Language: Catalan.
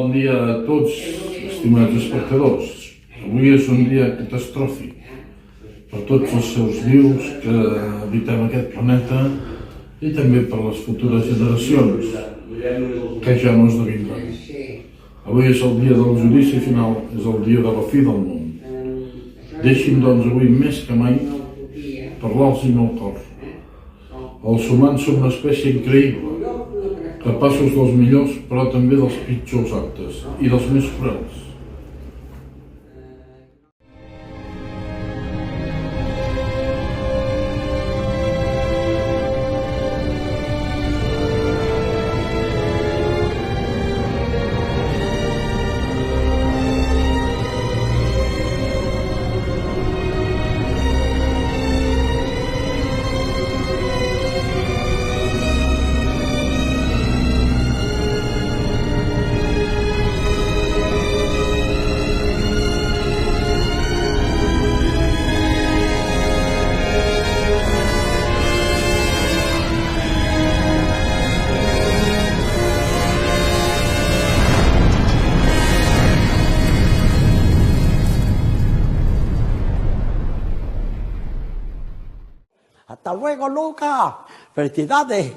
Bon dia a tots, estimats espectadors. Avui és un dia catastròfic per tots els seus vius que habitem aquest planeta i també per les futures generacions que ja no esdevindran. Avui és el dia del judici final, és el dia de la fi del món. Deixi'm, doncs, avui més que mai parlar-los amb el cor. Els humans són una espècie increïble, capaços dels millors però també dels pitjors actes i dels més cruels. Hasta luego, Luca. Felicidades.